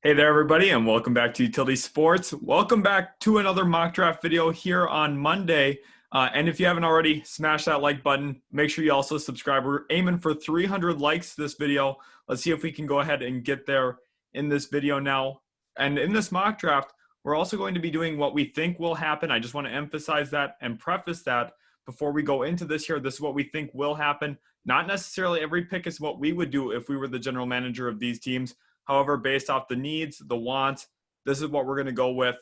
Hey there, everybody, and welcome back to Utility Sports. Welcome back to another mock draft video here on Monday. And if you haven't already, smash that like button. Make sure you also subscribe. We're aiming for 300 likes this video. Let's see if we can go ahead and get there in this video now. And in this mock draft, we're also going to be doing what we think will happen. I just want to emphasize that and preface that before we go into this here. This is what we think will happen. Not necessarily every pick is what we would do if we were the general manager of these teams. However, based off the needs, the wants, this is what we're going to go with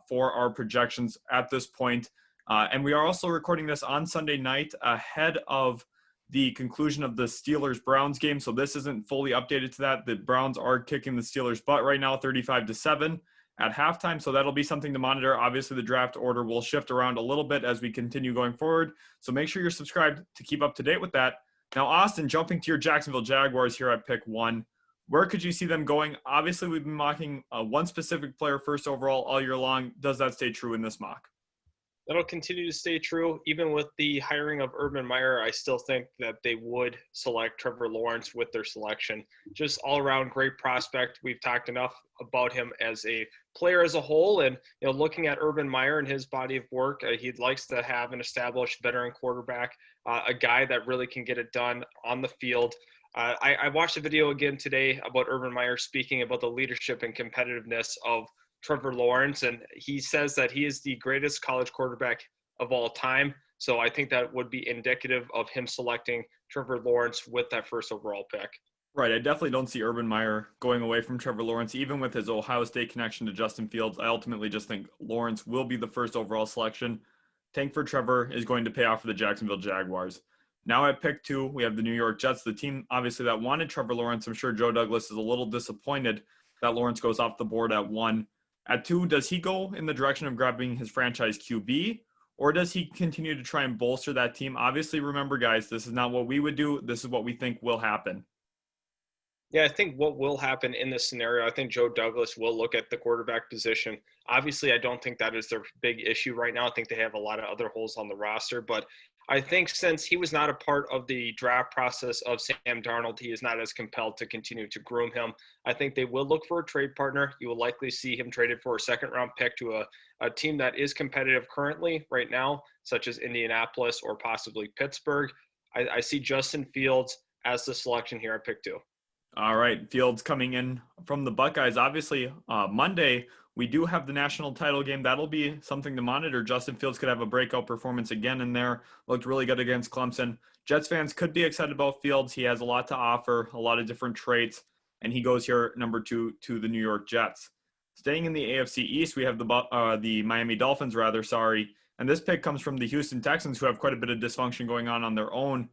for our projections at this point. And we are also recording this on Sunday night ahead of the conclusion of the Steelers-Browns game. So this isn't fully updated to that. The Browns are kicking the Steelers' butt right now, 35-7 at halftime. So that'll be something to monitor. Obviously, the draft order will shift around a little bit as we continue going forward. So make sure you're subscribed to keep up to date with that. Now, Austin, jumping to your Jacksonville Jaguars here at pick 1. Where could you see them going? Obviously, we've been mocking one specific player first overall all year long. Does that stay true in this mock? That'll continue to stay true. Even with the hiring of Urban Meyer, I still think that they would select Trevor Lawrence with their selection. Just all-around great prospect. We've talked enough about him as a player as a whole. And looking at Urban Meyer and his body of work, he likes to have an established veteran quarterback, a guy that really can get it done on the field. I watched a video again today about Urban Meyer speaking about the leadership and competitiveness of Trevor Lawrence, and he says that he is the greatest college quarterback of all time. So I think that would be indicative of him selecting Trevor Lawrence with that first overall pick. Right. I definitely don't see Urban Meyer going away from Trevor Lawrence, even with his Ohio State connection to Justin Fields. I ultimately just think Lawrence will be the first overall selection. Tank for Trevor is going to pay off for the Jacksonville Jaguars. Now at pick 2, we have the New York Jets, the team obviously that wanted Trevor Lawrence. I'm sure Joe Douglas is a little disappointed that Lawrence goes off the board at 1. At 2, does he go in the direction of grabbing his franchise QB, or does he continue to try and bolster that team? Obviously, remember, guys, this is not what we would do. This is what we think will happen. Yeah, I think what will happen in this scenario, I think Joe Douglas will look at the quarterback position. Obviously, I don't think that is their big issue right now. I think they have a lot of other holes on the roster, but I think since he was not a part of the draft process of Sam Darnold, he is not as compelled to continue to groom him. I think they will look for a trade partner. You will likely see him traded for a second-round pick to a team that is competitive currently right now, such as Indianapolis or possibly Pittsburgh. I see Justin Fields as the selection here at pick 2. All right, Fields coming in from the Buckeyes. Obviously, Monday, we do have the national title game. That'll be something to monitor. Justin Fields could have a breakout performance again in there. Looked really good against Clemson. Jets fans could be excited about Fields. He has a lot to offer, a lot of different traits, and he goes here number 2 to the New York Jets. Staying in the AFC East, we have the Miami Dolphins, and this pick comes from the Houston Texans, who have quite a bit of dysfunction going on their own.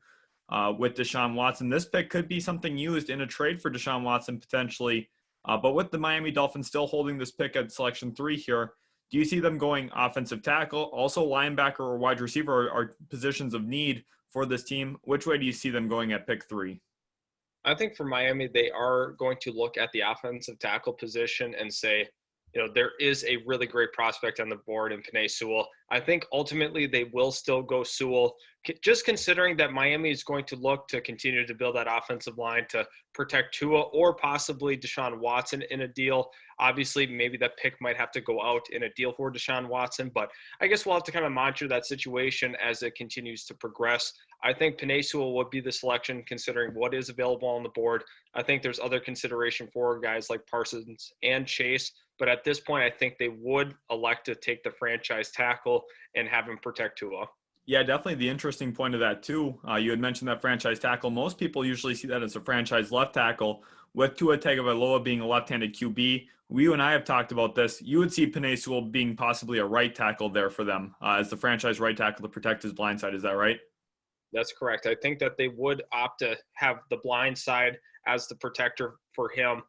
With Deshaun Watson. This pick could be something used in a trade for Deshaun Watson potentially. But with the Miami Dolphins still holding this pick at selection 3 here, do you see them going offensive tackle? Also linebacker or wide receiver are positions of need for this team. Which way do you see them going at pick 3? I think for Miami, they are going to look at the offensive tackle position and say, there is a really great prospect on the board in Penei Sewell. I think ultimately they will still go Sewell, just considering that Miami is going to look to continue to build that offensive line to protect Tua or possibly Deshaun Watson in a deal. Obviously, maybe that pick might have to go out in a deal for Deshaun Watson, but I guess we'll have to kind of monitor that situation as it continues to progress. I think Penei Sewell would be the selection considering what is available on the board. I think there's other consideration for guys like Parsons and Chase, but at this point, I think they would elect to take the franchise tackle and have him protect Tua. Yeah, definitely the interesting point of that too. You had mentioned that franchise tackle. Most people usually see that as a franchise left tackle, with Tua Tagovailoa being a left-handed QB. You and I have talked about this. You would see Penei Sewell being possibly a right tackle there for them as the franchise right tackle to protect his blind side. Is that right? That's correct. I think that they would opt to have the blind side as the protector for him.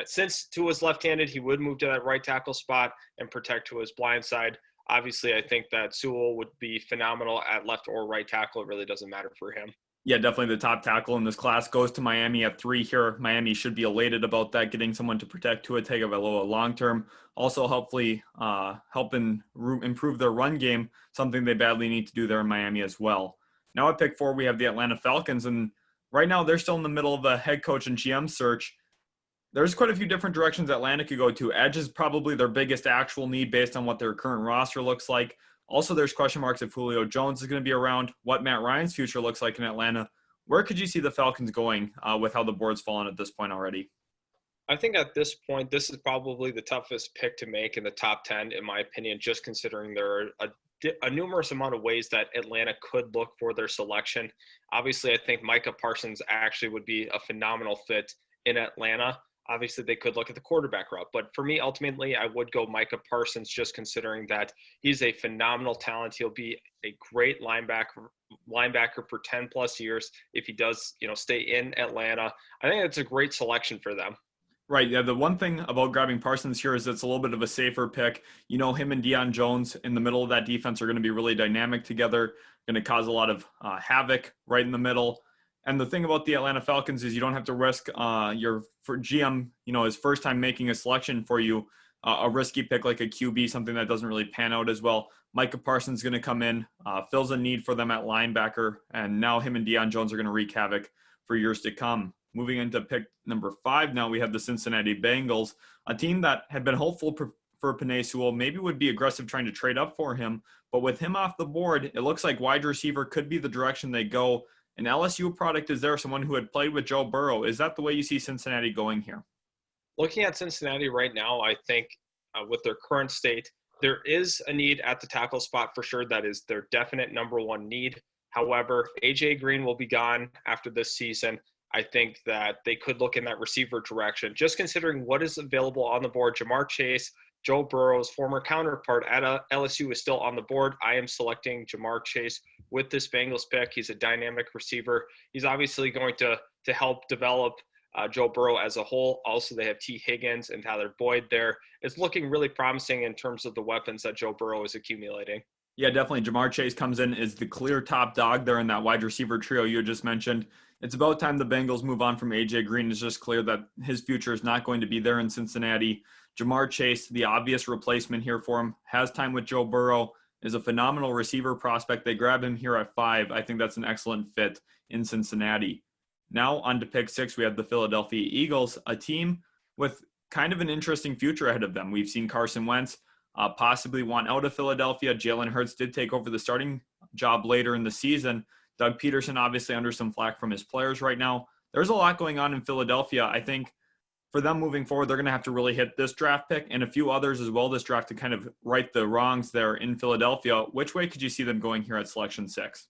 Since Tua's left-handed, he would move to that right tackle spot and protect Tua's blind side. Obviously, I think that Sewell would be phenomenal at left or right tackle. It really doesn't matter for him. Yeah, definitely the top tackle in this class goes to Miami at 3 here. Miami should be elated about that, getting someone to protect Tua Tagovailoa long-term. Also, hopefully help improve their run game, something they badly need to do there in Miami as well. Now at pick 4, we have the Atlanta Falcons, and right now they're still in the middle of the head coach and GM search. There's quite a few different directions Atlanta could go to. Edge is probably their biggest actual need based on what their current roster looks like. Also, there's question marks if Julio Jones is going to be around, what Matt Ryan's future looks like in Atlanta. Where could you see the Falcons going with how the board's fallen at this point already? I think at this point, this is probably the toughest pick to make in the top 10, in my opinion, just considering there are a numerous amount of ways that Atlanta could look for their selection. Obviously, I think Micah Parsons actually would be a phenomenal fit in Atlanta. Obviously, they could look at the quarterback route. But for me, ultimately, I would go Micah Parsons, just considering that he's a phenomenal talent. He'll be a great linebacker for 10 plus years if he does, stay in Atlanta. I think it's a great selection for them. Right. Yeah. The one thing about grabbing Parsons here is it's a little bit of a safer pick. Him and Deion Jones in the middle of that defense are going to be really dynamic together, going to cause a lot of havoc right in the middle. And the thing about the Atlanta Falcons is you don't have to risk for GM, his first time making a selection for you, a risky pick like a QB, something that doesn't really pan out as well. Micah Parsons is going to come in, fills a need for them at linebacker, and now him and Deion Jones are going to wreak havoc for years to come. Moving into pick number 5, now we have the Cincinnati Bengals, a team that had been hopeful for Penei Sewell, maybe would be aggressive trying to trade up for him. But with him off the board, it looks like wide receiver could be the direction they go. An LSU product is there, someone who had played with Joe Burrow. Is that the way you see Cincinnati going here? Looking at Cincinnati right now, I think with their current state, there is a need at the tackle spot for sure. That is their definite number one need. However, A.J. Green will be gone after this season. I think that they could look in that receiver direction. Just considering what is available on the board, Jamar Chase, Joe Burrow's former counterpart at LSU is still on the board. I am selecting Jamar Chase with this Bengals pick. He's a dynamic receiver. He's obviously going to help develop Joe Burrow as a whole. Also, they have T. Higgins and Tyler Boyd there. It's looking really promising in terms of the weapons that Joe Burrow is accumulating. Yeah, definitely. Jamar Chase comes in as the clear top dog there in that wide receiver trio you just mentioned. It's about time the Bengals move on from A.J. Green. It's just clear that his future is not going to be there in Cincinnati. Jamar Chase, the obvious replacement here for him, has time with Joe Burrow, is a phenomenal receiver prospect. They grab him here at 5. I think that's an excellent fit in Cincinnati. Now on to pick 6, we have the Philadelphia Eagles, a team with kind of an interesting future ahead of them. We've seen Carson Wentz possibly want out of Philadelphia. Jalen Hurts did take over the starting job later in the season. Doug Peterson obviously under some flack from his players right now. There's a lot going on in Philadelphia. I think for them moving forward, they're going to have to really hit this draft pick and a few others as well this draft to kind of right the wrongs there in Philadelphia. Which way could you see them going here at selection 6?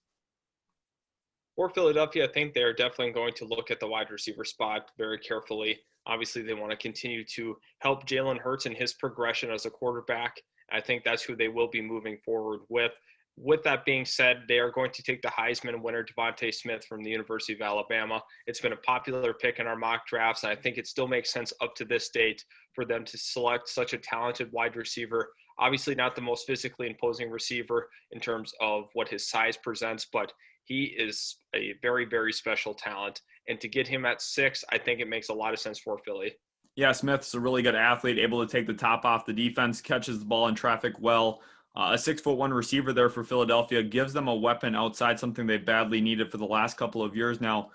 For Philadelphia, I think they're definitely going to look at the wide receiver spot very carefully. Obviously, they want to continue to help Jalen Hurts in his progression as a quarterback. I think that's who they will be moving forward with. With that being said, they are going to take the Heisman winner, Devonta Smith from the University of Alabama. It's been a popular pick in our mock drafts, and I think it still makes sense up to this date for them to select such a talented wide receiver. Obviously not the most physically imposing receiver in terms of what his size presents, but he is a very, very special talent. And to get him at 6, I think it makes a lot of sense for Philly. Yeah, Smith's a really good athlete, able to take the top off the defense, catches the ball in traffic well. A 6'1" receiver there for Philadelphia gives them a weapon outside, something they badly needed for the last couple of years now.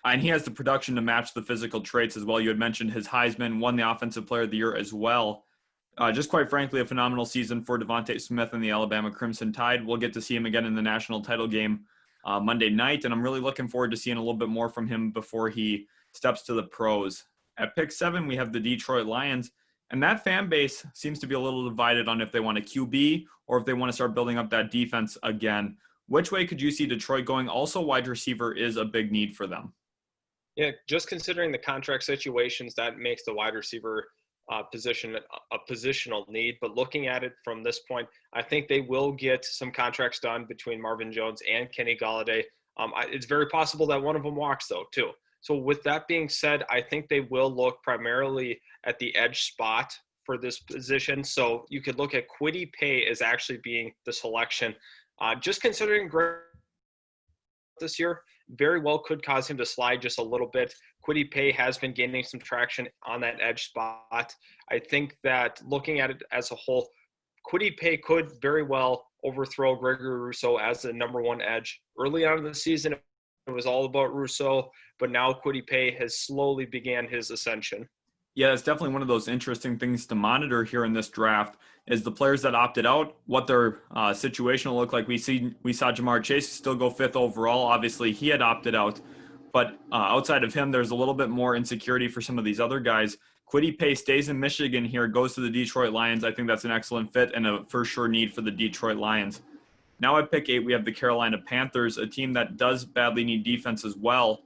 And he has the production to match the physical traits as well. You had mentioned his Heisman, won the Offensive Player of the Year as well. Just quite frankly, a phenomenal season for Devonta Smith and the Alabama Crimson Tide. We'll get to see him again in the national title game Monday night, and I'm really looking forward to seeing a little bit more from him before he steps to the pros. At pick 7, we have the Detroit Lions, and that fan base seems to be a little divided on if they want a QB or if they want to start building up that defense again. Which way could you see Detroit going? Also, wide receiver is a big need for them. Yeah, just considering the contract situations, that makes the wide receiver position a positional need. But looking at it from this point, I think they will get some contracts done between Marvin Jones and Kenny Golladay. It's very possible that one of them walks, though, too. So with that being said, I think they will look primarily at the edge spot for this position. So you could look at Kwity Paye as actually being the selection. Just considering this year, very well could cause him to slide just a little bit. Kwity Paye has been gaining some traction on that edge spot. I think that looking at it as a whole, Kwity Paye could very well overthrow Gregory Rousseau as the number 1 edge. Early on in the season, it was all about Rousseau, but now Kwity Paye has slowly began his ascension. Yeah, it's definitely one of those interesting things to monitor here in this draft is the players that opted out, what their situation will look like. We saw Jamar Chase still go fifth overall. Obviously, he had opted out, but outside of him, there's a little bit more insecurity for some of these other guys. Kwity Paye stays in Michigan here, goes to the Detroit Lions. I think that's an excellent fit and a for sure need for the Detroit Lions. Now at pick 8, we have the Carolina Panthers, a team that does badly need defense as well.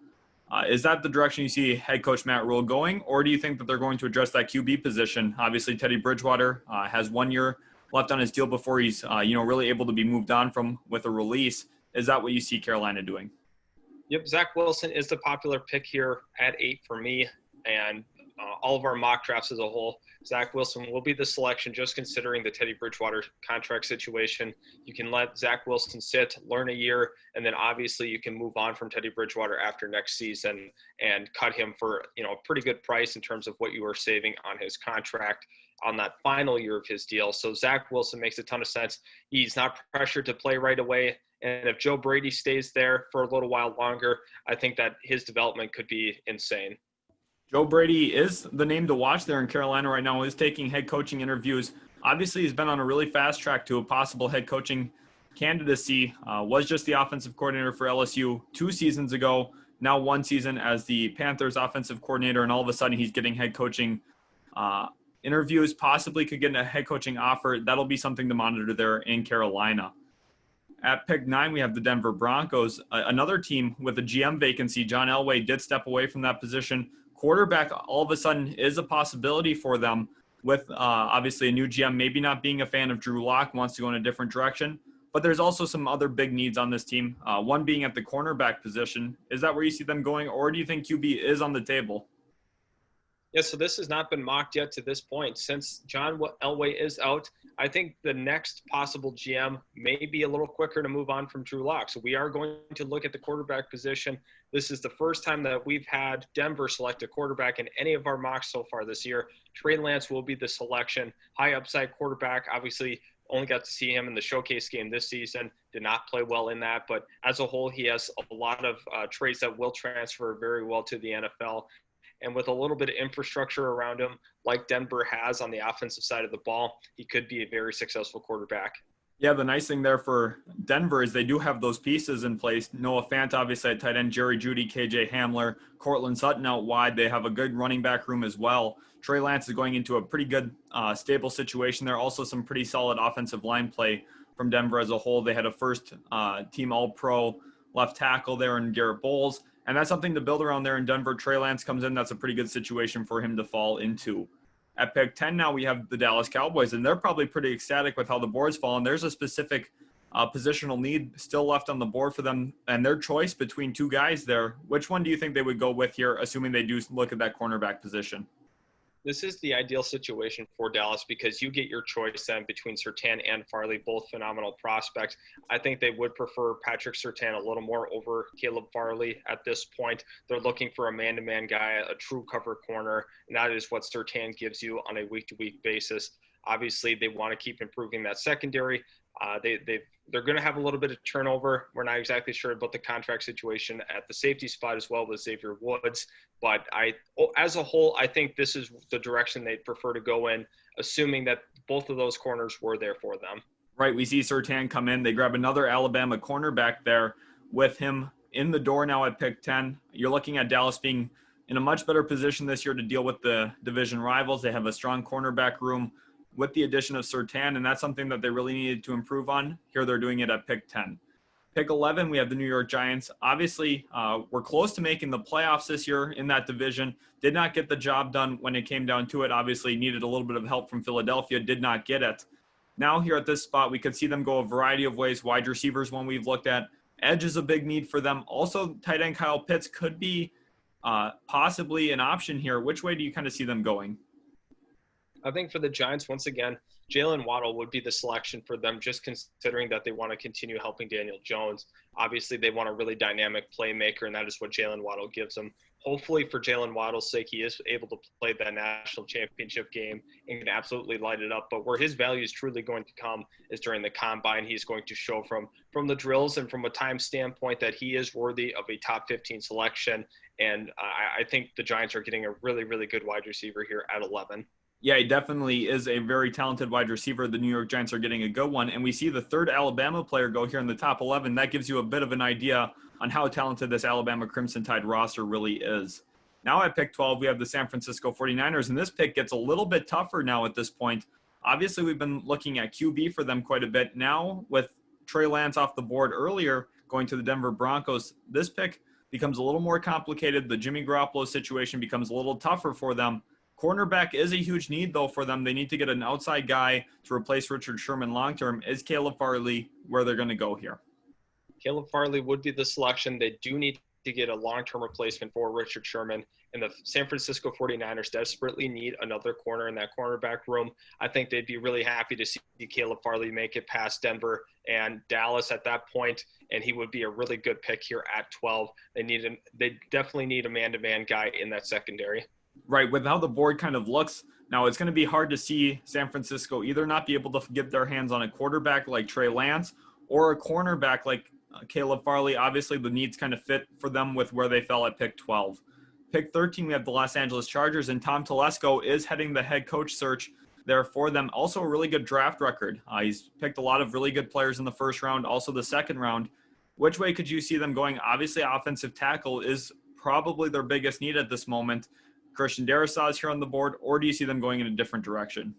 Is that the direction you see head coach Matt Rule going, or do you think that they're going to address that QB position? Obviously, Teddy Bridgewater has 1 year left on his deal before he's really able to be moved on from with a release. Is that what you see Carolina doing? Yep, Zach Wilson is the popular pick here at 8 for me, and all of our mock drafts as a whole. Zach Wilson will be the selection, just considering the Teddy Bridgewater contract situation. You can let Zach Wilson sit, learn a year, and then obviously you can move on from Teddy Bridgewater after next season and cut him for a pretty good price in terms of what you are saving on his contract on that final year of his deal. So Zach Wilson makes a ton of sense. He's not pressured to play right away. And if Joe Brady stays there for a little while longer, I think that his development could be insane. Joe Brady is the name to watch there in Carolina right now. He's taking head coaching interviews. Obviously, he's been on a really fast track to a possible head coaching candidacy. Was just the offensive coordinator for LSU 2 seasons ago. Now 1 season as the Panthers offensive coordinator, and all of a sudden he's getting head coaching interviews. Possibly could get a head coaching offer. That'll be something to monitor there in Carolina. At pick 9, we have the Denver Broncos, another team with a GM vacancy. John Elway did step away from that position. Quarterback all of a sudden is a possibility for them with obviously a new GM, maybe not being a fan of Drew Lock, wants to go in a different direction. But there's also some other big needs on this team, one being at the cornerback position. Is that where you see them going, or do you think QB is on the table? Yeah, so this has not been mocked yet to this point. Since John Elway is out, I think the next possible GM may be a little quicker to move on from Drew Lock. So we are going to look at the quarterback position. This is the first time that we've had Denver select a quarterback in any of our mocks so far this year. Trey Lance will be the selection. High upside quarterback. Obviously, only got to see him in the showcase game this season. Did not play well in that. But as a whole, he has a lot of traits that will transfer very well to the NFL. And with a little bit of infrastructure around him, like Denver has on the offensive side of the ball, he could be a very successful quarterback. Yeah, the nice thing there for Denver is they do have those pieces in place. Noah Fant, obviously at tight end, Jerry Jeudy, KJ Hamler, Cortland Sutton out wide. They have a good running back room as well. Trey Lance is going into a pretty good, stable situation there. Also some pretty solid offensive line play from Denver as a whole. They had a first team All-Pro left tackle there in Garrett Bowles. And that's something to build around there in Denver. Trey Lance comes in. That's a pretty good situation for him to fall into. At pick 10 now, we have the Dallas Cowboys, and they're probably pretty ecstatic with how the board's fallen. There's a specific positional need still left on the board for them, and their choice between 2 guys there. Which one do you think they would go with here, assuming they do look at that cornerback position? This is the ideal situation for Dallas because you get your choice then between Surtain and Farley, both phenomenal prospects. I think they would prefer Patrick Surtain a little more over Caleb Farley at this point. They're looking for a man-to-man guy, a true cover corner, and that is what Surtain gives you on a week-to-week basis. Obviously, they want to keep improving that secondary. They're going to have a little bit of turnover. We're not exactly sure about the contract situation at the safety spot as well with Xavier Woods. But as a whole, I think this is the direction they'd prefer to go in, assuming that both of those corners were there for them. Right, we see Surtain come in. They grab another Alabama cornerback there with him in the door now at pick 10. You're looking at Dallas being in a much better position this year to deal with the division rivals. They have a strong cornerback room with the addition of Surtain, and that's something that they really needed to improve on. Here they're doing it at pick 10. Pick 11, we have the New York Giants. Obviously, we're close to making the playoffs this year in that division. Did not get the job done when it came down to it. Obviously, needed a little bit of help from Philadelphia. Did not get it. Now here at this spot, we could see them go a variety of ways. Wide receivers, one we've looked at. Edge is a big need for them. Also, tight end Kyle Pitts could be possibly an option here. Which way do you kind of see them going? I think for the Giants, once again, Jalen Waddle would be the selection for them, just considering that they want to continue helping Daniel Jones. Obviously, they want a really dynamic playmaker, and that is what Jalen Waddle gives them. Hopefully for Jalen Waddle's sake, he is able to play that national championship game and can absolutely light it up. But where his value is truly going to come is during the combine. He's going to show from the drills and from a time standpoint that he is worthy of a top 15 selection. And I think the Giants are getting a really, really good wide receiver here at 11. Yeah, he definitely is a very talented wide receiver. The New York Giants are getting a good one. And we see the third Alabama player go here in the top 11. That gives you a bit of an idea on how talented this Alabama Crimson Tide roster really is. Now at pick 12, we have the San Francisco 49ers. And this pick gets a little bit tougher now at this point. Obviously, we've been looking at QB for them quite a bit. Now, with Trey Lance off the board earlier, going to the Denver Broncos, this pick becomes a little more complicated. The Jimmy Garoppolo situation becomes a little tougher for them. Cornerback is a huge need, though, for them. They need to get an outside guy to replace Richard Sherman long-term. Is Caleb Farley where they're going to go here? Caleb Farley would be the selection. They do need to get a long-term replacement for Richard Sherman, and the San Francisco 49ers desperately need another corner in that cornerback room. I think they'd be really happy to see Caleb Farley make it past Denver and Dallas at that point, and he would be a really good pick here at 12. They definitely need a man-to-man guy in that secondary. Right, with how the board kind of looks, now it's going to be hard to see San Francisco either not be able to get their hands on a quarterback like Trey Lance or a cornerback like Caleb Farley. Obviously, the needs kind of fit for them with where they fell at pick 12. Pick 13, we have the Los Angeles Chargers, and Tom Telesco is heading the head coach search there for them. Also a really good draft record. He's picked a lot of really good players in the first round, also the second round. Which way could you see them going? Obviously, offensive tackle is probably their biggest need at this moment. Christian Darrisaw is here on the board, or do you see them going in a different direction?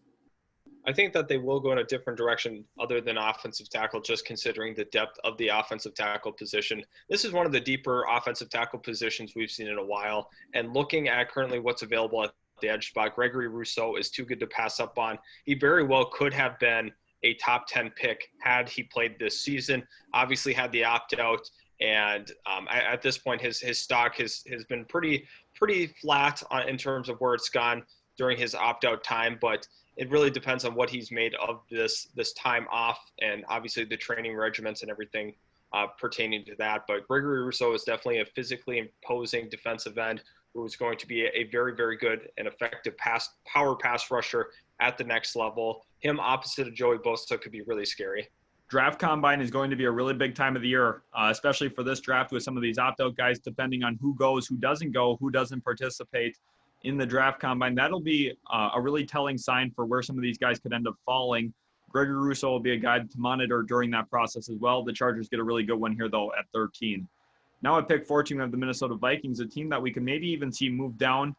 I think that they will go in a different direction other than offensive tackle, just considering the depth of the offensive tackle position. This is one of the deeper offensive tackle positions we've seen in a while. And looking at currently what's available at the edge spot, Gregory Rousseau is too good to pass up on. He very well could have been a top 10 pick had he played this season. Obviously had the opt-out. And at this point, his stock has been pretty flat in terms of where it's gone during his opt-out time, but it really depends on what he's made of this time off, and obviously the training regimens and everything pertaining to that. But Gregory Rousseau is definitely a physically imposing defensive end who is going to be a very, very good and effective power pass rusher at the next level. Him opposite of Joey Bosa could be really scary. Draft combine is going to be a really big time of the year, especially for this draft with some of these opt-out guys, depending on who goes, who doesn't go, who doesn't participate in the draft combine. That'll be a really telling sign for where some of these guys could end up falling. Gregory Rousseau will be a guy to monitor during that process as well. The Chargers get a really good one here, though, at 13. Now at pick 14, we have the Minnesota Vikings, a team that we can maybe even see move down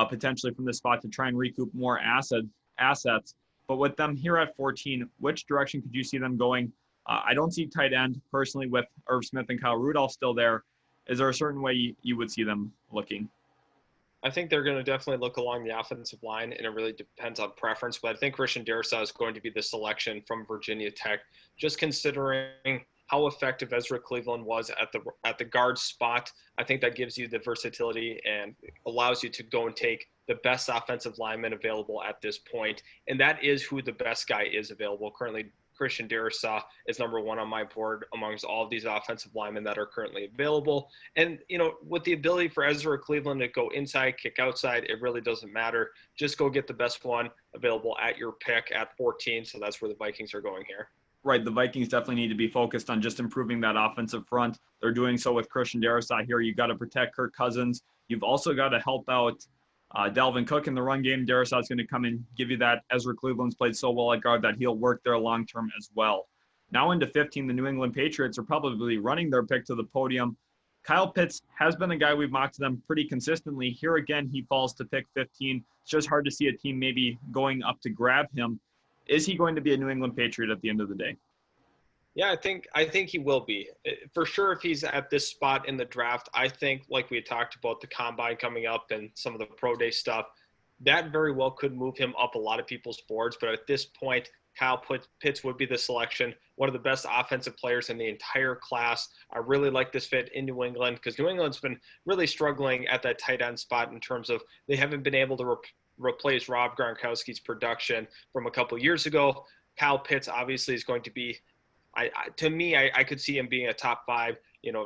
potentially from this spot to try and recoup more assets. But with them here at 14, which direction could you see them going? I don't see tight end personally with Irv Smith and Kyle Rudolph still there. Is there a certain way you would see them looking? I think they're going to definitely look along the offensive line, and it really depends on preference. But I think Christian Darrisaw is going to be the selection from Virginia Tech, just considering how effective Ezra Cleveland was at the guard spot. I think that gives you the versatility and allows you to go and take the best offensive lineman available at this point, and that is who the best guy is available currently. Christian Darrisaw is number one on my board amongst all of these offensive linemen that are currently available. And, with the ability for Ezra Cleveland to go inside, kick outside, it really doesn't matter. Just go get the best one available at your pick at 14. So that's where the Vikings are going here. Right, the Vikings definitely need to be focused on just improving that offensive front. They're doing so with Christian Darrisaw here. You've got to protect Kirk Cousins. You've also got to help out Dalvin Cook in the run game. Darrisaw is going to come and give you that. Ezra Cleveland's played so well at guard that he'll work there long-term as well. Now into 15, the New England Patriots are probably running their pick to the podium. Kyle Pitts has been a guy we've mocked them pretty consistently. Here again, he falls to pick 15. It's just hard to see a team maybe going up to grab him. Is he going to be a New England Patriot at the end of the day? Yeah, I think he will be. For sure, if he's at this spot in the draft, I think, like we had talked about, the combine coming up and some of the pro day stuff, that very well could move him up a lot of people's boards. But at this point, Kyle Pitts would be the selection, one of the best offensive players in the entire class. I really like this fit in New England because New England's been really struggling at that tight end spot in terms of they haven't been able to replace Rob Gronkowski's production from a couple years ago. Kyle Pitts obviously is going to be, to me, I could see him being a top 5,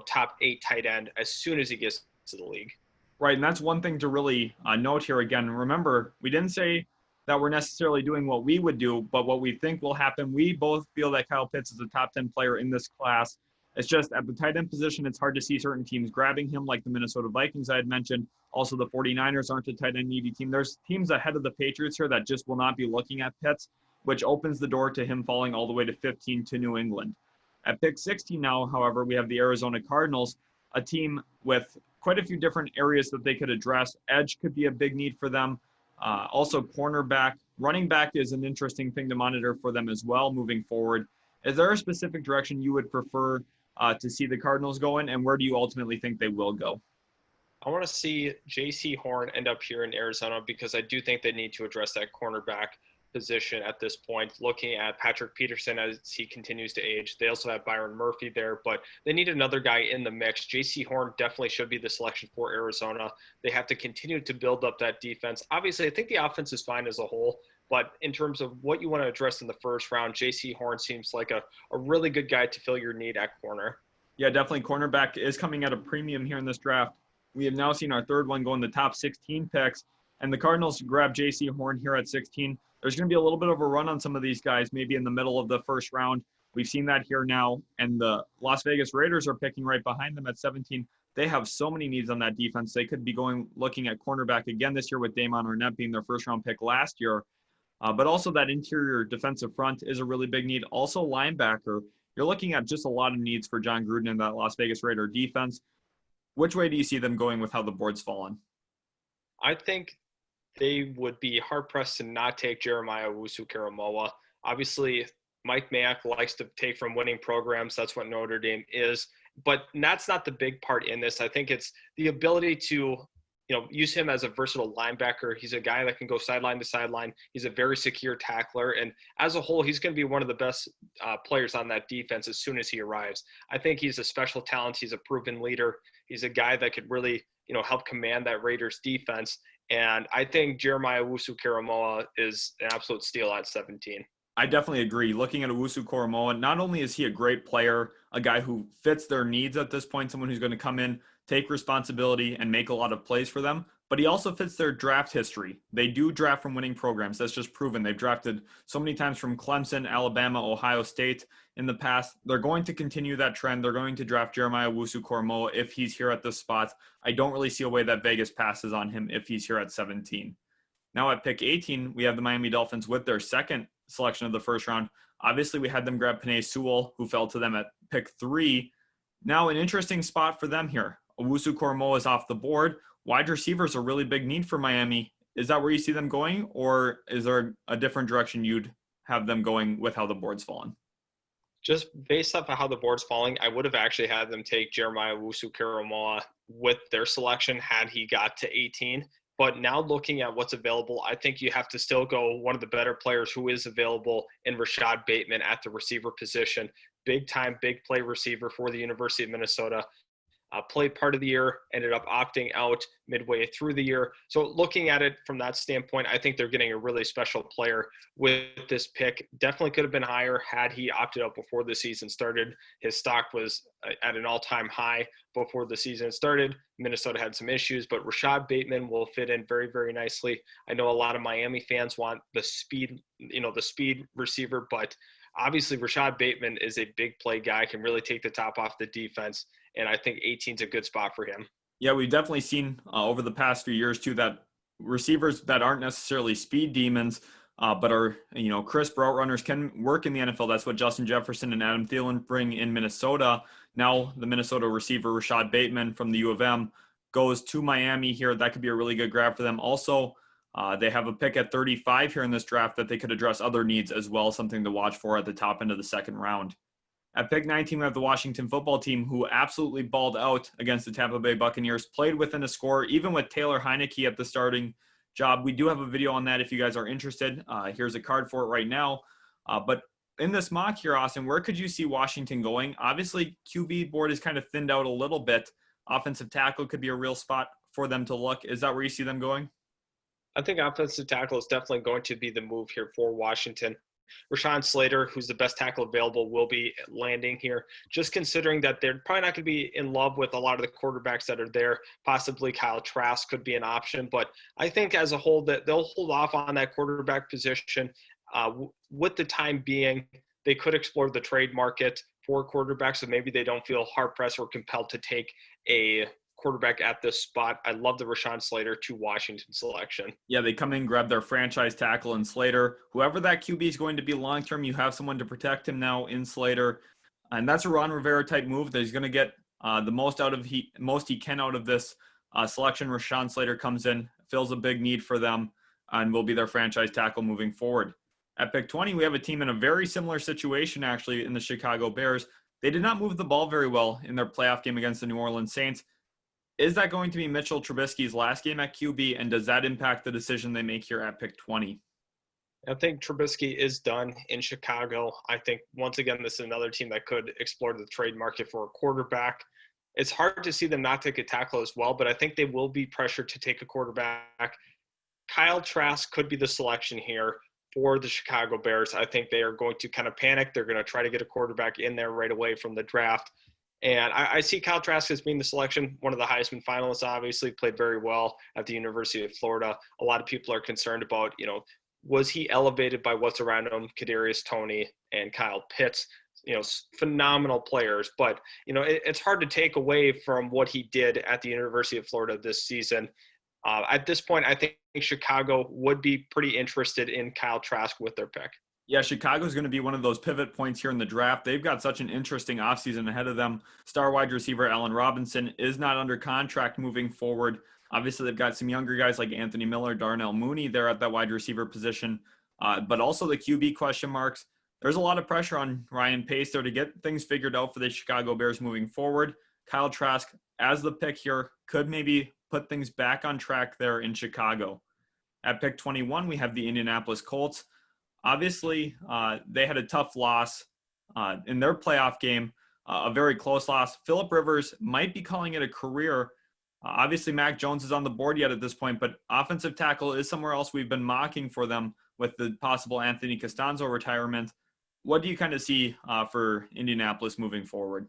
top 8 tight end as soon as he gets to the league. Right, and that's one thing to really note here again. Remember, we didn't say that we're necessarily doing what we would do, but what we think will happen. We both feel that Kyle Pitts is a top 10 player in this class. It's just at the tight end position, it's hard to see certain teams grabbing him, like the Minnesota Vikings I had mentioned. Also, the 49ers aren't a tight end needy team. There's teams ahead of the Patriots here that just will not be looking at Pitts, which opens the door to him falling all the way to 15 to New England. At pick 16 now, however, we have the Arizona Cardinals, a team with quite a few different areas that they could address. Edge could be a big need for them. Also, cornerback. Running back is an interesting thing to monitor for them as well moving forward. Is there a specific direction you would prefer to see the Cardinals go in, and where do you ultimately think they will go? I want to see J.C. Horn end up here in Arizona because I do think they need to address that cornerback position at this point. Looking at Patrick Peterson as he continues to age, they also have Byron Murphy there, but they need another guy in the mix. J.C. Horn definitely should be the selection for Arizona. They have to continue to build up that defense. Obviously, I think the offense is fine as a whole, but in terms of what you want to address in the first round, J.C. Horn seems like a really good guy to fill your need at corner. Yeah, definitely. Cornerback is coming at a premium here in this draft. We have now seen our third one go in the top 16 picks, and the Cardinals grab J.C. Horn here at 16. There's going to be a little bit of a run on some of these guys, maybe in the middle of the first round. We've seen that here now, and the Las Vegas Raiders are picking right behind them at 17. They have so many needs on that defense. They could be looking at cornerback again this year with Damon Arnett being their first-round pick last year. But also that interior defensive front is a really big need. Also linebacker. You're looking at just a lot of needs for John Gruden in that Las Vegas Raider defense. Which way do you see them going with how the board's fallen? I think they would be hard-pressed to not take Jeremiah Owusu-Koramoah. Obviously, Mike Mayock likes to take from winning programs. That's what Notre Dame is. But that's not the big part in this. I think it's the ability to use him as a versatile linebacker. He's a guy that can go sideline to sideline. He's a very secure tackler. And as a whole, he's going to be one of the best players on that defense as soon as he arrives. I think he's a special talent. He's a proven leader. He's a guy that could really, help command that Raiders defense. And I think Jeremiah Owusu-Koramoah is an absolute steal at 17. I definitely agree. Looking at Owusu-Koramoah, not only is he a great player, a guy who fits their needs at this point, someone who's going to come in, take responsibility, and make a lot of plays for them, but he also fits their draft history. They do draft from winning programs. That's just proven. They've drafted so many times from Clemson, Alabama, Ohio State in the past. They're going to continue that trend. They're going to draft Jeremiah Owusu-Koramoah if he's here at this spot. I don't really see a way that Vegas passes on him if he's here at 17. Now at pick 18, we have the Miami Dolphins with their second selection of the first round. Obviously, we had them grab Penei Sewell, who fell to them at pick 3. Now, an interesting spot for them here. Owusu-Koramoah is off the board. Wide receivers are a really big need for Miami. Is that where you see them going, or is there a different direction you'd have them going with how the board's fallen? Just based off of how the board's falling, I would have actually had them take Jeremiah Owusu-Koramoah with their selection had he got to 18. But now looking at what's available, I think you have to still go one of the better players who is available in Rashad Bateman at the receiver position. Big time, big play receiver for the University of Minnesota. Played part of the year, ended up opting out midway through the year. So looking at it from that standpoint, I think they're getting a really special player with this pick. Definitely could have been higher had he opted out before the season started. His stock was at an all-time high before the season started. Minnesota had some issues, but Rashad Bateman will fit in very, very nicely. I know a lot of Miami fans want the speed receiver, but obviously Rashad Bateman is a big play guy, can really take the top off the defense. And I think 18 is a good spot for him. Yeah, we've definitely seen over the past few years, too, that receivers that aren't necessarily speed demons, but are, crisp route runners can work in the NFL. That's what Justin Jefferson and Adam Thielen bring in Minnesota. Now the Minnesota receiver, Rashad Bateman from the U of M, goes to Miami here. That could be a really good grab for them. Also, they have a pick at 35 here in this draft that they could address other needs as well, something to watch for at the top end of the second round. At pick 19, we have the Washington football team, who absolutely balled out against the Tampa Bay Buccaneers, played within a score, even with Taylor Heineke at the starting job. We do have a video on that if you guys are interested. Here's a card for it right now. But in this mock here, Austin, where could you see Washington going? Obviously, QB board is kind of thinned out a little bit. Offensive tackle could be a real spot for them to look. Is that where you see them going? I think offensive tackle is definitely going to be the move here for Washington. Rashawn Slater, who's the best tackle available, will be landing here. Just considering that they're probably not going to be in love with a lot of the quarterbacks that are there. Possibly Kyle Trask could be an option, but I think as a whole that they'll hold off on that quarterback position. With the time being, they could explore the trade market for quarterbacks, so maybe they don't feel hard-pressed or compelled to take a quarterback at this spot. I love the Rashawn Slater to Washington selection. Yeah, they come in, grab their franchise tackle in Slater. Whoever that QB is going to be long-term, you have someone to protect him now in Slater. And that's a Ron Rivera type move that he's going to get the most he can out of this selection. Rashawn Slater comes in, fills a big need for them, and will be their franchise tackle moving forward. At pick 20, we have a team in a very similar situation, actually, in the Chicago Bears. They did not move the ball very well in their playoff game against the New Orleans Saints. Is that going to be Mitchell Trubisky's last game at QB, and does that impact the decision they make here at pick 20? I think Trubisky is done in Chicago. I think, once again, this is another team that could explore the trade market for a quarterback. It's hard to see them not take a tackle as well, but I think they will be pressured to take a quarterback. Kyle Trask could be the selection here for the Chicago Bears. I think they are going to kind of panic. They're going to try to get a quarterback in there right away from the draft. And I see Kyle Trask as being the selection, one of the Heisman finalists, obviously, played very well at the University of Florida. A lot of people are concerned about, was he elevated by what's around him, Kadarius Toney and Kyle Pitts, phenomenal players. But, it's hard to take away from what he did at the University of Florida this season. At this point, I think Chicago would be pretty interested in Kyle Trask with their pick. Yeah, Chicago's going to be one of those pivot points here in the draft. They've got such an interesting offseason ahead of them. Star wide receiver Allen Robinson is not under contract moving forward. Obviously, they've got some younger guys like Anthony Miller, Darnell Mooney there at that wide receiver position, but also the QB question marks. There's a lot of pressure on Ryan Pace there to get things figured out for the Chicago Bears moving forward. Kyle Trask, as the pick here, could maybe put things back on track there in Chicago. At pick 21, we have the Indianapolis Colts. Obviously, they had a tough loss in their playoff game, a very close loss. Phillip Rivers might be calling it a career. Obviously, Mac Jones is on the board yet at this point, but offensive tackle is somewhere else we've been mocking for them with the possible Anthony Costanzo retirement. What do you kind of see for Indianapolis moving forward?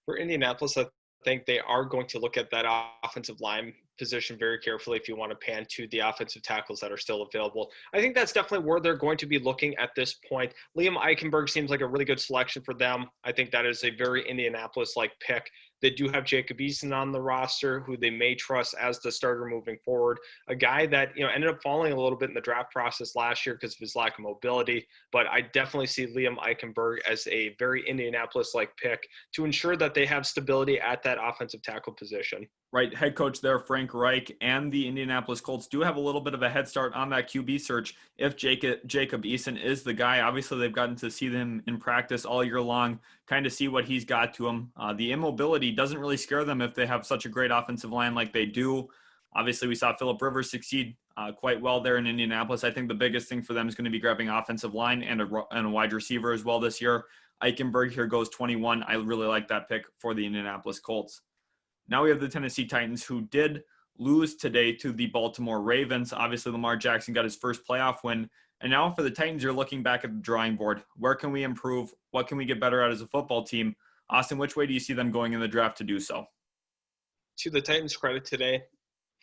For Indianapolis, I think they are going to look at that offensive line position very carefully if you want to pan to the offensive tackles that are still available. I think that's definitely where they're going to be looking at this point. Liam Eichenberg seems like a really good selection for them. I think that is a very Indianapolis-like pick. They do have Jacob Eason on the roster, who they may trust as the starter moving forward. A guy that ended up falling a little bit in the draft process last year because of his lack of mobility. But I definitely see Liam Eichenberg as a very Indianapolis-like pick to ensure that they have stability at that offensive tackle position. Right, head coach there, Frank Reich, and the Indianapolis Colts do have a little bit of a head start on that QB search if Jacob Eason is the guy. Obviously, they've gotten to see him in practice all year long, kind of see what he's got to him. The immobility doesn't really scare them if they have such a great offensive line like they do. Obviously, we saw Phillip Rivers succeed quite well there in Indianapolis. I think the biggest thing for them is going to be grabbing offensive line and a wide receiver as well this year. Eichenberg here goes 21. I really like that pick for the Indianapolis Colts. Now we have the Tennessee Titans, who did lose today to the Baltimore Ravens. Obviously, Lamar Jackson got his first playoff win. And now for the Titans, you're looking back at the drawing board. Where can we improve? What can we get better at as a football team? Austin, which way do you see them going in the draft to do so? To the Titans' credit today,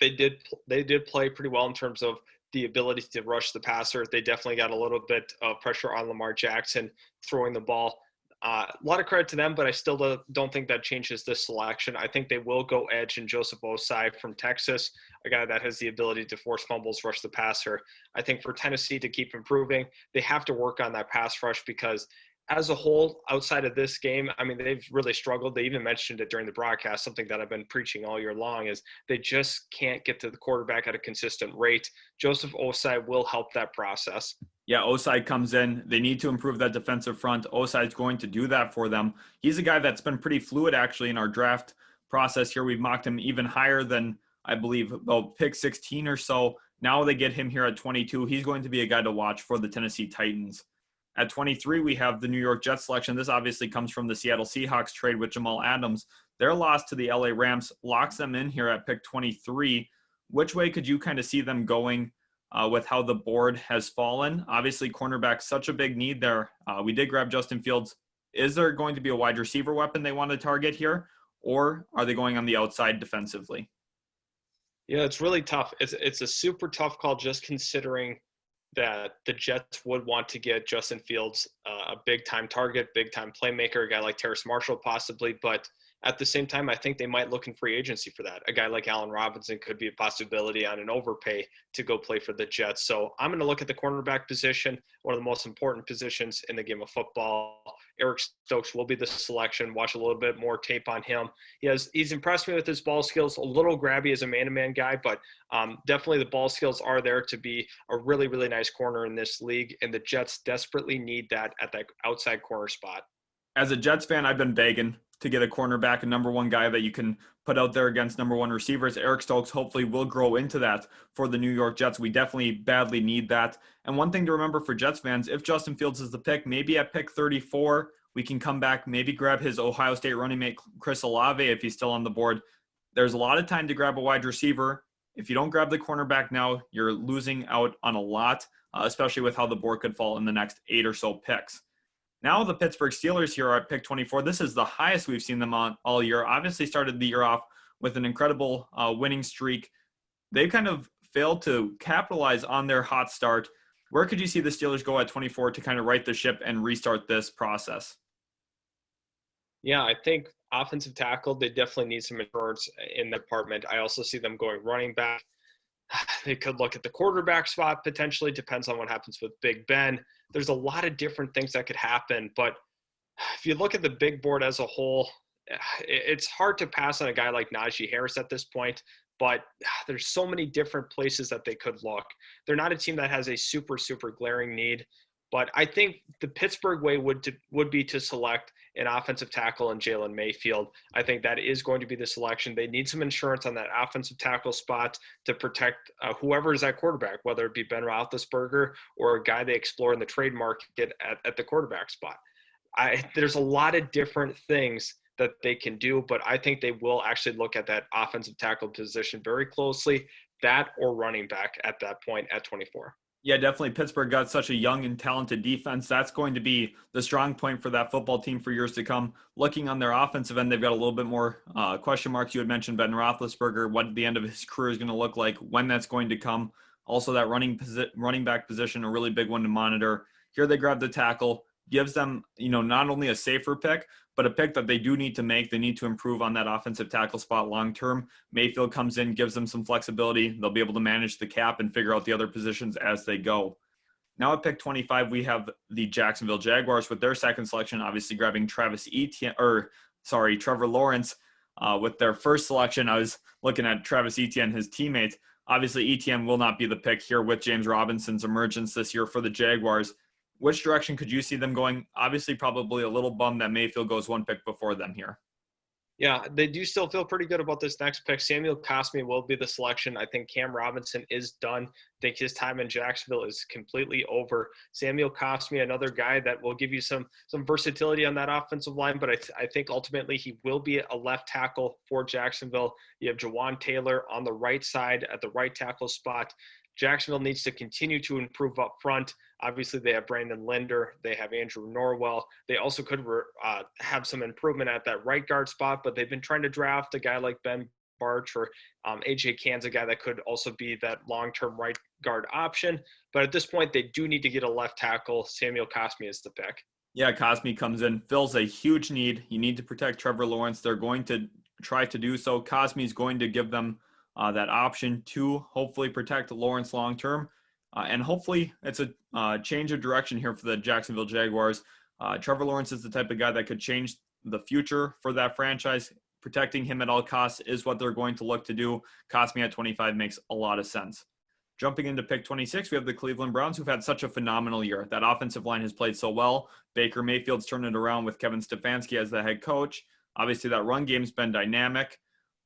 they did play pretty well in terms of the ability to rush the passer. They definitely got a little bit of pressure on Lamar Jackson throwing the ball. A lot of credit to them, but I still don't think that changes this selection. I think they will go edge in Joseph Osai from Texas, a guy that has the ability to force fumbles, rush the passer. I think for Tennessee to keep improving, they have to work on that pass rush because as a whole, outside of this game, I mean, they've really struggled. They even mentioned it during the broadcast. Something that I've been preaching all year long is they just can't get to the quarterback at a consistent rate. Joseph Osai will help that process. Yeah, Osai comes in. They need to improve that defensive front. Osai is going to do that for them. He's a guy that's been pretty fluid, actually, in our draft process here. We've mocked him even higher than, I believe, about pick 16 or so. Now they get him here at 22. He's going to be a guy to watch for the Tennessee Titans. At 23, we have the New York Jets selection. This obviously comes from the Seattle Seahawks trade with Jamal Adams. Their loss to the LA Rams locks them in here at pick 23. Which way could you kind of see them going with how the board has fallen. Obviously, cornerback, such a big need there. We did grab Justin Fields. Is there going to be a wide receiver weapon they want to target here, or are they going on the outside defensively? Yeah, it's really tough. It's a super tough call, just considering that the Jets would want to get Justin Fields a big time target, big time playmaker, a guy like Terrace Marshall possibly. But at the same time, I think they might look in free agency for that. A guy like Allen Robinson could be a possibility on an overpay to go play for the Jets. So I'm going to look at the cornerback position, one of the most important positions in the game of football. Eric Stokes will be the selection. Watch a little bit more tape on him. He's impressed me with his ball skills. A little grabby as a man-to-man guy, but definitely the ball skills are there to be a really, really nice corner in this league, and the Jets desperately need that at that outside corner spot. As a Jets fan, I've been begging to get a cornerback, a number one guy that you can put out there against number one receivers. Eric Stokes hopefully will grow into that for the New York Jets. We definitely badly need that. And one thing to remember for Jets fans, if Justin Fields is the pick, maybe at pick 34, we can come back, maybe grab his Ohio State running mate, Chris Olave, if he's still on the board. There's a lot of time to grab a wide receiver. If you don't grab the cornerback now, you're losing out on a lot, especially with how the board could fall in the next 8 or so picks. Now the Pittsburgh Steelers here are at pick 24. This is the highest we've seen them on all year. Obviously started the year off with an incredible winning streak. They kind of failed to capitalize on their hot start. Where could you see the Steelers go at 24 to kind of right the ship and restart this process? Yeah, I think offensive tackle, they definitely need some insurance in the department. I also see them going running back. They could look at the quarterback spot potentially, depends on what happens with Big Ben. There's a lot of different things that could happen, but if you look at the big board as a whole, it's hard to pass on a guy like Najee Harris at this point, but there's so many different places that they could look. They're not a team that has a super, super glaring need, but I think the Pittsburgh way would be to select an offensive tackle in Jalen Mayfield. I think that is going to be the selection. They need some insurance on that offensive tackle spot to protect whoever is at quarterback, whether it be Ben Roethlisberger or a guy they explore in the trade market at the quarterback spot. There's a lot of different things that they can do, but I think they will actually look at that offensive tackle position very closely, that or running back at that point at 24. Yeah, definitely. Pittsburgh got such a young and talented defense. That's going to be the strong point for that football team for years to come. Looking on their offensive end, they've got a little bit more question marks. You had mentioned Ben Roethlisberger, what the end of his career is going to look like, when that's going to come. Also, that running back position, a really big one to monitor. Here they grab the tackle, gives them, not only a safer pick, but a pick that they do need to make. They need to improve on that offensive tackle spot long-term. Mayfield comes in, gives them some flexibility. They'll be able to manage the cap and figure out the other positions as they go. Now at pick 25, we have the Jacksonville Jaguars with their second selection, obviously grabbing Trevor Lawrence with their first selection. I was looking at Travis Etienne, his teammate. Obviously, Etienne will not be the pick here with James Robinson's emergence this year for the Jaguars. Which direction could you see them going? Obviously, probably a little bummed that Mayfield goes one pick before them here. Yeah, they do still feel pretty good about this next pick. Samuel Cosmi will be the selection. I think Cam Robinson is done. I think his time in Jacksonville is completely over. Samuel Cosmi, another guy that will give you some versatility on that offensive line, but I think ultimately he will be a left tackle for Jacksonville. You have Jawan Taylor on the right side at the right tackle spot. Jacksonville needs to continue to improve up front. Obviously, they have Brandon Linder. They have Andrew Norwell. They also could have some improvement at that right guard spot, but they've been trying to draft a guy like Ben Barch or A.J. Cann's a guy that could also be that long-term right guard option. But at this point, they do need to get a left tackle. Samuel Cosmi is the pick. Yeah, Cosmi comes in, fills a huge need. You need to protect Trevor Lawrence. They're going to try to do so. Cosmi is going to give them that option to hopefully protect Lawrence long-term. And hopefully it's a change of direction here for the Jacksonville Jaguars. Trevor Lawrence is the type of guy that could change the future for that franchise. Protecting him at all costs is what they're going to look to do. Cosmi at 25 makes a lot of sense. Jumping into pick 26, we have the Cleveland Browns, who've had such a phenomenal year. That offensive line has played so well. Baker Mayfield's turned it around with Kevin Stefanski as the head coach. Obviously, that run game's been dynamic.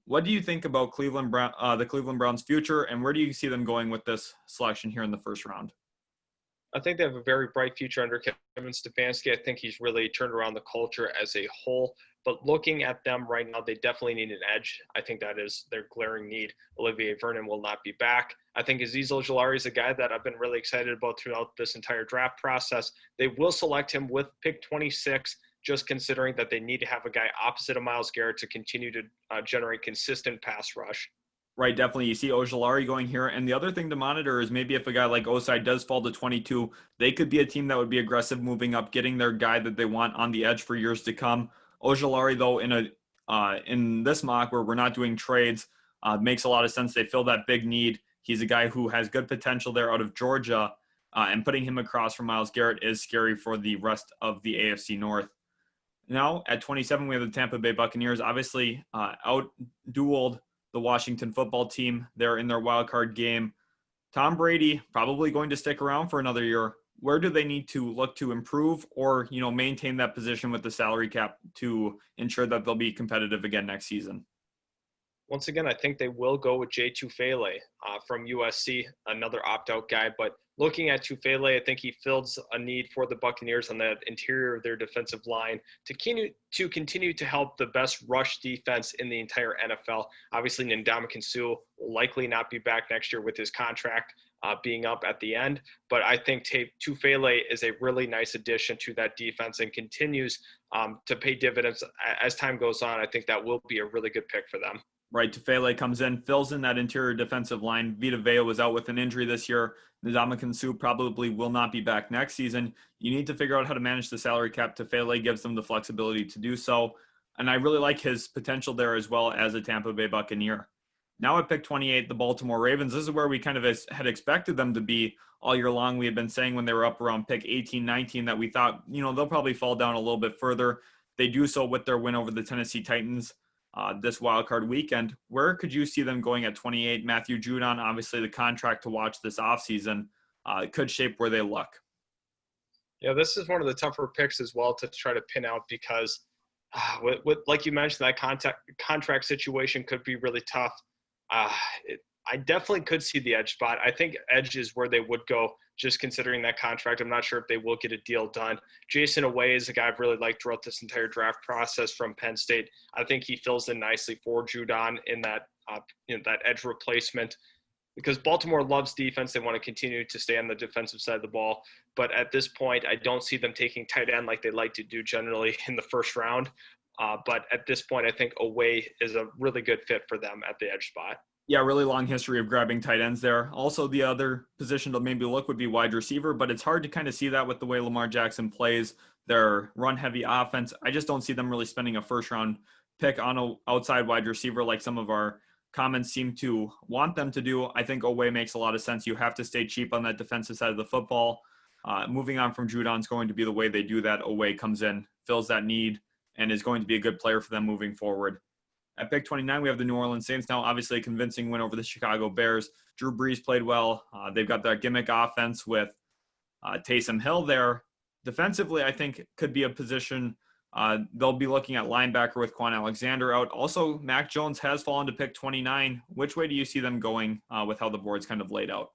What do you think about the Cleveland Browns' future, and where do you see them going with this selection here in the first round? I think they have a very bright future under Kevin Stefanski. I think he's really turned around the culture as a whole. But looking at them right now, they definitely need an edge. I think that is their glaring need. Olivier Vernon will not be back. I think Azeez Ojulari is a guy that I've been really excited about throughout this entire draft process. They will select him with pick 26, just considering that they need to have a guy opposite of Myles Garrett to continue to generate consistent pass rush. Right, definitely. You see Ojulari going here. And the other thing to monitor is maybe if a guy like Osai does fall to 22, they could be a team that would be aggressive moving up, getting their guy that they want on the edge for years to come. Ojulari, though, in this mock where we're not doing trades, makes a lot of sense. They fill that big need. He's a guy who has good potential there out of Georgia, and putting him across from Myles Garrett is scary for the rest of the AFC North. Now, at 27, we have the Tampa Bay Buccaneers, obviously out-dueled the Washington football team. They're in their wild card game. Tom Brady probably going to stick around for another year. Where do they need to look to improve or, maintain that position with the salary cap to ensure that they'll be competitive again next season? Once again, I think they will go with Jay Tufele from USC, another opt-out guy. But looking at Tufele, I think he fills a need for the Buccaneers on that interior of their defensive line to continue to help the best rush defense in the entire NFL. Obviously, Ndamukong Suh will likely not be back next year with his contract being up at the end. But I think Tufele is a really nice addition to that defense and continues to pay dividends as time goes on. I think that will be a really good pick for them. Right, Tufele comes in, fills in that interior defensive line. Vita Vea was out with an injury this year. Ndamukong Suh probably will not be back next season. You need to figure out how to manage the salary cap. Tufele gives them the flexibility to do so. And I really like his potential there as well as a Tampa Bay Buccaneer. Now at pick 28, the Baltimore Ravens. This is where we kind of had expected them to be all year long. We had been saying when they were up around pick 18, 19 that we thought, they'll probably fall down a little bit further. They do so with their win over the Tennessee Titans this wildcard weekend. Where could you see them going at 28? Matthew Judon, obviously the contract to watch this offseason, could shape where they look. Yeah, this is one of the tougher picks as well to try to pin out because with like you mentioned, that contract situation could be really tough. I definitely could see the edge spot. I think edge is where they would go, just considering that contract. I'm not sure if they will get a deal done. Jason Away is a guy I've really liked throughout this entire draft process from Penn State. I think he fills in nicely for Judon in that that edge replacement because Baltimore loves defense. They want to continue to stay on the defensive side of the ball. But at this point, I don't see them taking tight end like they like to do generally in the first round. But at this point, I think Away is a really good fit for them at the edge spot. Yeah, really long history of grabbing tight ends there. Also, the other position to maybe look would be wide receiver, but it's hard to kind of see that with the way Lamar Jackson plays their run-heavy offense. I just don't see them really spending a first-round pick on an outside wide receiver like some of our comments seem to want them to do. I think Oweh makes a lot of sense. You have to stay cheap on that defensive side of the football. Moving on from Judon is going to be the way they do that. Oweh comes in, fills that need, and is going to be a good player for them moving forward. At pick 29, we have the New Orleans Saints. Now, obviously, a convincing win over the Chicago Bears. Drew Brees played well. They've got that gimmick offense with Taysom Hill there. Defensively, I think could be a position. They'll be looking at linebacker with Quan Alexander out. Also, Mac Jones has fallen to pick 29. Which way do you see them going with how the board's kind of laid out?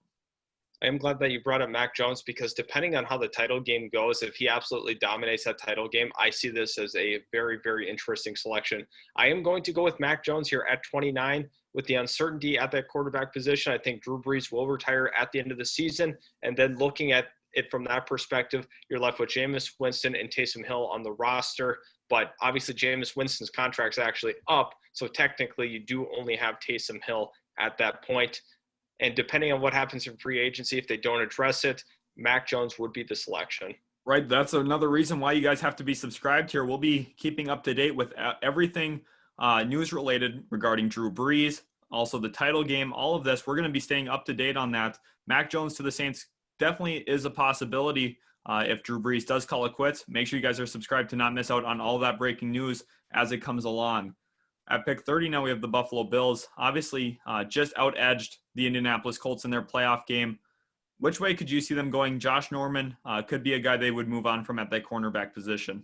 I am glad that you brought up Mac Jones because depending on how the title game goes, if he absolutely dominates that title game, I see this as a very, very interesting selection. I am going to go with Mac Jones here at 29 with the uncertainty at that quarterback position. I think Drew Brees will retire at the end of the season. And then looking at it from that perspective, you're left with Jameis Winston and Taysom Hill on the roster. But obviously Jameis Winston's contract's actually up. So technically you do only have Taysom Hill at that point. And depending on what happens in free agency, if they don't address it, Mac Jones would be the selection. Right. That's another reason why you guys have to be subscribed here. We'll be keeping up to date with everything news related regarding Drew Brees, also the title game, all of this. We're going to be staying up to date on that. Mac Jones to the Saints definitely is a possibility if Drew Brees does call it quits. Make sure you guys are subscribed to not miss out on all that breaking news as it comes along. At pick 30, now we have the Buffalo Bills. Obviously, just out-edged the Indianapolis Colts in their playoff game. Which way could you see them going? Josh Norman could be a guy they would move on from at that cornerback position.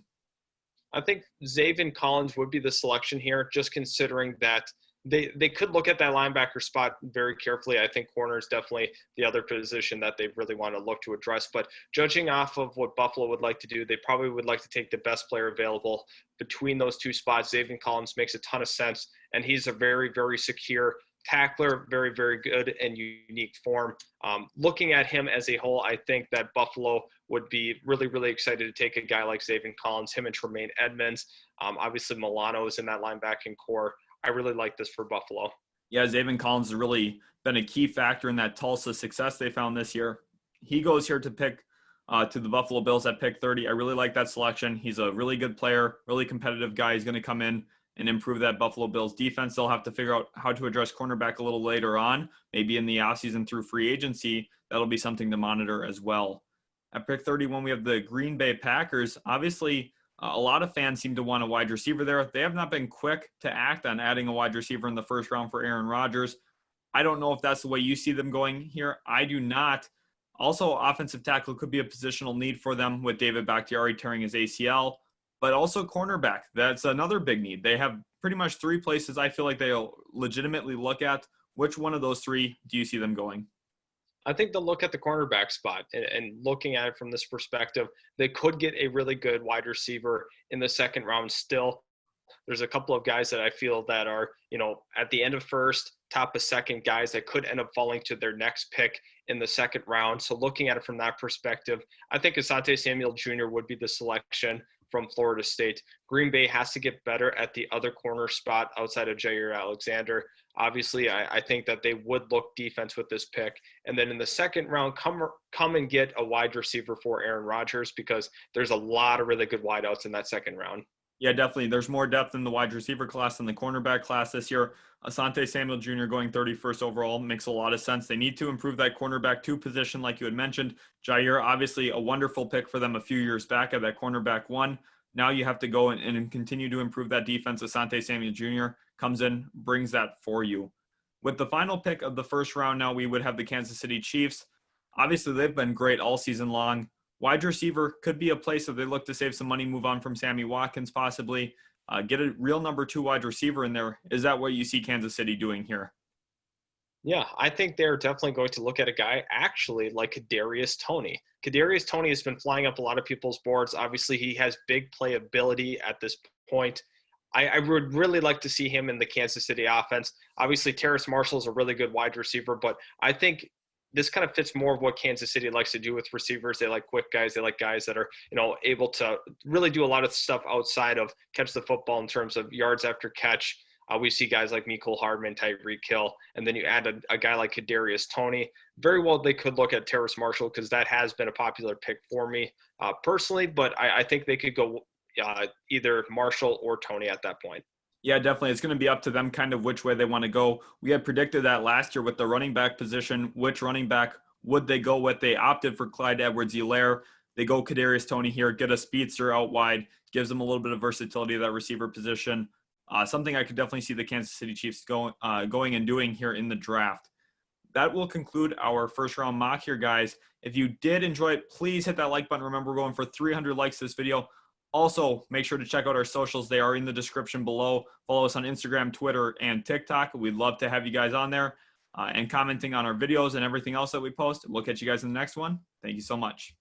I think Zaven Collins would be the selection here, just considering that they could look at that linebacker spot very carefully. I think corner is definitely the other position that they really want to look to address. But judging off of what Buffalo would like to do, they probably would like to take the best player available between those two spots. Zaven Collins makes a ton of sense, and he's a very, very secure tackler, very, very good and unique form. Looking at him as a whole, I think that Buffalo would be really, really excited to take a guy like Zaven Collins, him and Tremaine Edmonds. Obviously, Milano is in that linebacking core. I really like this for Buffalo. Yeah, Zaven Collins has really been a key factor in that Tulsa success they found this year. He goes here to pick to the Buffalo Bills at pick 30. I really like that selection. He's a really good player, really competitive guy. He's going to come in and improve that Buffalo Bills defense. They'll have to figure out how to address cornerback a little later on, maybe in the offseason through free agency. That'll be something to monitor as well. At pick 31, we have the Green Bay Packers. Obviously, a lot of fans seem to want a wide receiver there. They have not been quick to act on adding a wide receiver in the first round for Aaron Rodgers. I don't know if that's the way you see them going here. I do not. Also, offensive tackle could be a positional need for them with David Bakhtiari tearing his ACL, but also cornerback. That's another big need. They have pretty much three places I feel like they'll legitimately look at. Which one of those three do you see them going? I think they'll look at the cornerback spot and looking at it from this perspective, they could get a really good wide receiver in the second round still. There's a couple of guys that I feel that are, at the end of first, top of second guys that could end up falling to their next pick in the second round. So looking at it from that perspective, I think Asante Samuel Jr. would be the selection from Florida State. Green Bay has to get better at the other corner spot outside of Jair Alexander. Obviously, I think that they would look defense with this pick. And then in the second round, come and get a wide receiver for Aaron Rodgers, because there's a lot of really good wideouts in that second round. Yeah, definitely. There's more depth in the wide receiver class than the cornerback class this year. Asante Samuel Jr. going 31st overall makes a lot of sense. They need to improve that cornerback 2 position, like you had mentioned. Jair, obviously a wonderful pick for them a few years back at that cornerback 1. Now you have to go and continue to improve that defense. Asante Samuel Jr. comes in, brings that for you. With the final pick of the first round now, we would have the Kansas City Chiefs. Obviously, they've been great all season long. Wide receiver could be a place that they look to save some money, move on from Sammy Watkins possibly, get a real number 2 wide receiver in there. Is that what you see Kansas City doing here? Yeah, I think they're definitely going to look at a guy actually like Kadarius Toney. Kadarius Toney has been flying up a lot of people's boards. Obviously, he has big playability at this point. I would really like to see him in the Kansas City offense. Obviously, Terrace Marshall is a really good wide receiver, but I think this kind of fits more of what Kansas City likes to do with receivers. They like quick guys. They like guys that are, able to really do a lot of stuff outside of catch the football in terms of yards after catch. We see guys like Mecole Hardman, Tyreek Hill, and then you add a guy like Kadarius Toney. Very well, they could look at Terrace Marshall, because that has been a popular pick for me personally, but I think they could go either Marshall or Toney at that point. Yeah, definitely. It's going to be up to them kind of which way they want to go. We had predicted that last year with the running back position. Which running back would they go with? They opted for Clyde Edwards-Helaire. They go Kadarius Toney here, get a speedster out wide, gives them a little bit of versatility at that receiver position. Something I could definitely see the Kansas City Chiefs going and doing here in the draft. That will conclude our first round mock here, guys. If you did enjoy it, please hit that like button. Remember, we're going for 300 likes this video. Also, make sure to check out our socials. They are in the description below. Follow us on Instagram, Twitter, and TikTok. We'd love to have you guys on there and commenting on our videos and everything else that we post. We'll catch you guys in the next one. Thank you so much.